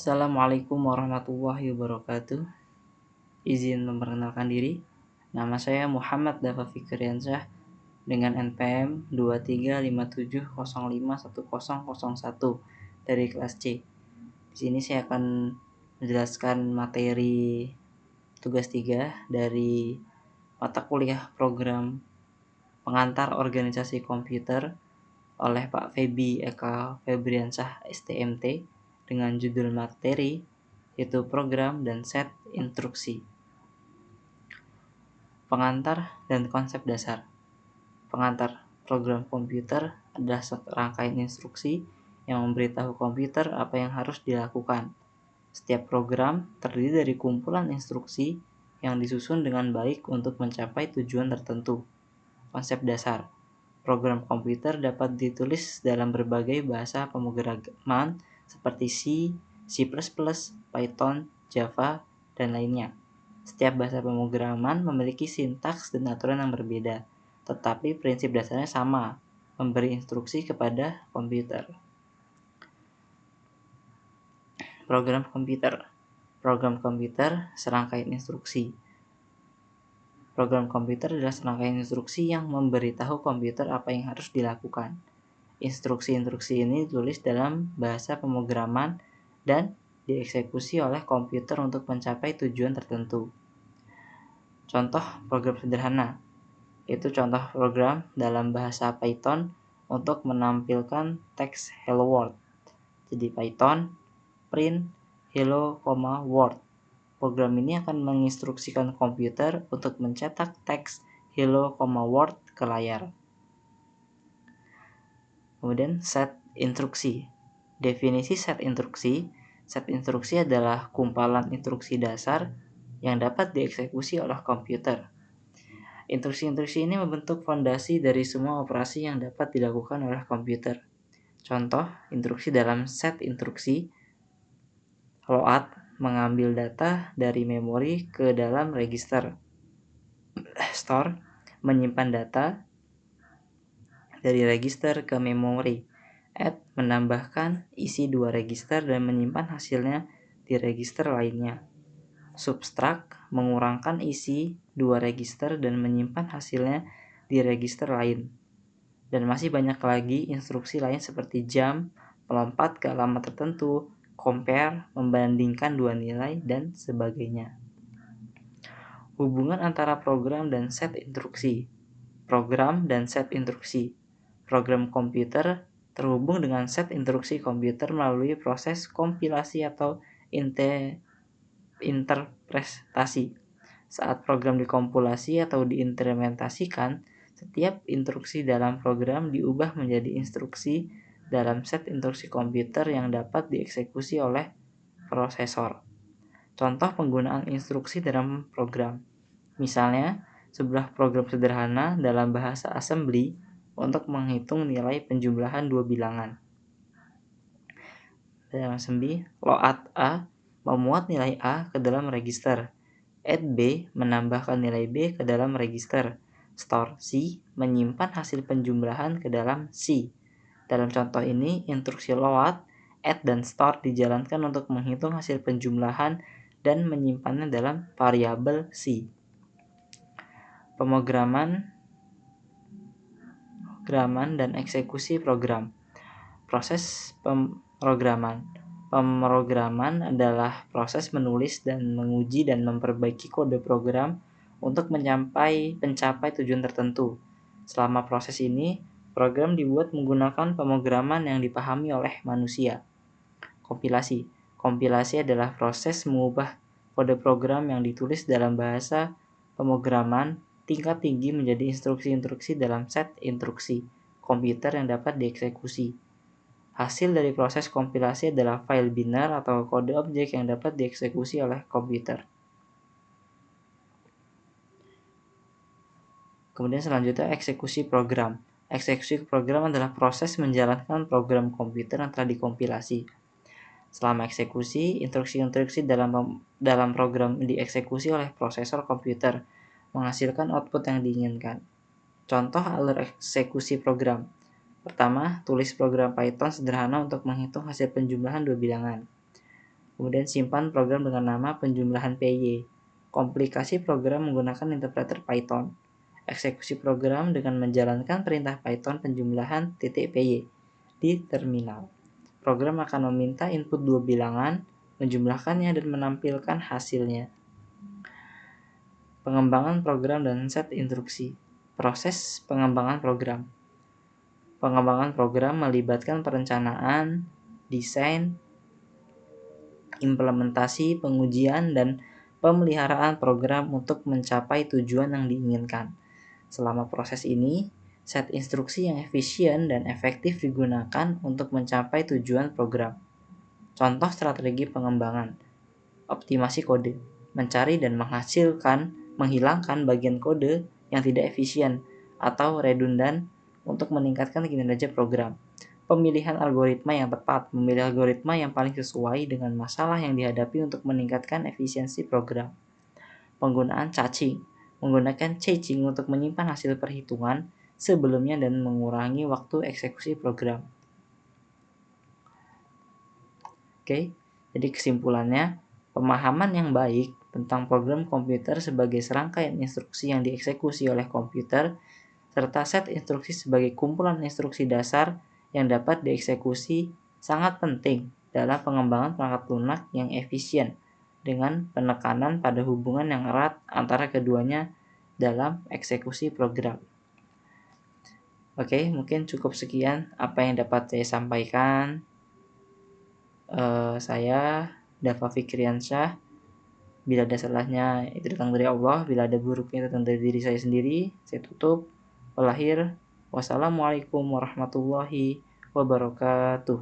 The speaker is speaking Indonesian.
Assalamualaikum warahmatullahi wabarakatuh. Izin memperkenalkan diri. Nama saya Muhammad Dafa Fikriansyah dengan NPM 2357051001 dari kelas C. Di sini saya akan menjelaskan materi tugas 3 dari mata kuliah program pengantar organisasi komputer oleh Pak Febi Eka Febriansyah STMT dengan judul materi yaitu program dan set instruksi. Pengantar dan konsep dasar. Pengantar program komputer adalah rangkaian instruksi yang memberitahu komputer apa yang harus dilakukan. Setiap program terdiri dari kumpulan instruksi yang disusun dengan baik untuk mencapai tujuan tertentu. Konsep dasar. Program komputer dapat ditulis dalam berbagai bahasa pemrograman seperti C, C++, Python, Java, dan lainnya. Setiap bahasa pemrograman memiliki sintaks dan aturan yang berbeda, tetapi prinsip dasarnya sama, memberi instruksi kepada komputer. Program komputer. Program komputer serangkaian instruksi. Program komputer adalah serangkaian instruksi yang memberitahu komputer apa yang harus dilakukan. Instruksi-instruksi ini ditulis dalam bahasa pemrograman dan dieksekusi oleh komputer untuk mencapai tujuan tertentu. Contoh program sederhana, itu contoh program dalam bahasa Python untuk menampilkan teks hello world. Jadi Python print hello, world. Program ini akan menginstruksikan komputer untuk mencetak teks hello, world ke layar. Kemudian set instruksi. Definisi set instruksi adalah kumpalan instruksi dasar yang dapat dieksekusi oleh komputer. Instruksi-instruksi ini membentuk fondasi dari semua operasi yang dapat dilakukan oleh komputer. Contoh instruksi dalam set instruksi: load mengambil data dari memori ke dalam register. Store menyimpan data dari register ke memori. Add menambahkan isi dua register dan menyimpan hasilnya di register lainnya. Subtract mengurangkan isi dua register dan menyimpan hasilnya di register lain. Dan masih banyak lagi instruksi lain seperti jump, melompat ke alamat tertentu, compare, membandingkan dua nilai, dan sebagainya. Hubungan antara program dan set instruksi. Program dan set instruksi. Program komputer terhubung dengan set instruksi komputer melalui proses kompilasi atau interpretasi. Saat program dikompilasi atau diimplementasikan, setiap instruksi dalam program diubah menjadi instruksi dalam set instruksi komputer yang dapat dieksekusi oleh prosesor. Contoh penggunaan instruksi dalam program. Misalnya, sebuah program sederhana dalam bahasa assembly untuk menghitung nilai penjumlahan dua bilangan. Dalam assembly, load A memuat nilai A ke dalam register. Add B menambahkan nilai B ke dalam register. Store C menyimpan hasil penjumlahan ke dalam C. Dalam contoh ini, instruksi load, add, dan store dijalankan untuk menghitung hasil penjumlahan dan menyimpannya dalam variabel C. Pemrograman dan eksekusi program. Proses pemrograman. Pemrograman adalah proses menulis dan menguji dan memperbaiki kode program untuk mencapai tujuan tertentu. Selama proses ini, program dibuat menggunakan pemrograman yang dipahami oleh manusia. Kompilasi. Kompilasi adalah proses mengubah kode program yang ditulis dalam bahasa pemrograman tingkat tinggi menjadi instruksi-instruksi dalam set instruksi komputer yang dapat dieksekusi. Hasil dari proses kompilasi adalah file binar atau kode objek yang dapat dieksekusi oleh komputer. Kemudian selanjutnya eksekusi program. Eksekusi program adalah proses menjalankan program komputer yang telah dikompilasi. Selama eksekusi, instruksi-instruksi dalam program dieksekusi oleh prosesor komputer, menghasilkan output yang diinginkan. Contoh alur eksekusi program. Pertama, tulis program Python sederhana untuk menghitung hasil penjumlahan dua bilangan. Kemudian simpan program dengan nama penjumlahan PY. Komplikasi program menggunakan interpreter Python. Eksekusi program dengan menjalankan perintah Python penjumlahan .py di terminal. Program akan meminta input dua bilangan, menjumlahkannya dan menampilkan hasilnya. Pengembangan program dan set instruksi. Proses pengembangan program. Pengembangan program melibatkan perencanaan, desain, implementasi, pengujian, dan pemeliharaan program untuk mencapai tujuan yang diinginkan. Selama proses ini, set instruksi yang efisien dan efektif digunakan untuk mencapai tujuan program. Contoh strategi pengembangan: optimasi kode, mencari dan menghilangkan bagian kode yang tidak efisien atau redundan untuk meningkatkan kinerja program. Pemilihan algoritma yang tepat, memilih algoritma yang paling sesuai dengan masalah yang dihadapi untuk meningkatkan efisiensi program. Penggunaan caching, menggunakan caching untuk menyimpan hasil perhitungan sebelumnya dan mengurangi waktu eksekusi program. Oke, jadi kesimpulannya, pemahaman yang baik tentang program komputer sebagai serangkaian instruksi yang dieksekusi oleh komputer, serta set instruksi sebagai kumpulan instruksi dasar yang dapat dieksekusi sangat penting dalam pengembangan perangkat lunak yang efisien dengan penekanan pada hubungan yang erat antara keduanya dalam eksekusi program. Oke, mungkin cukup sekian apa yang dapat saya sampaikan. Saya Dava Fikriansyah. Bila ada salahnya itu datang dari Allah, bila ada buruknya itu datang dari diri saya sendiri. Saya tutup. Wassalamualaikum warahmatullahi wabarakatuh.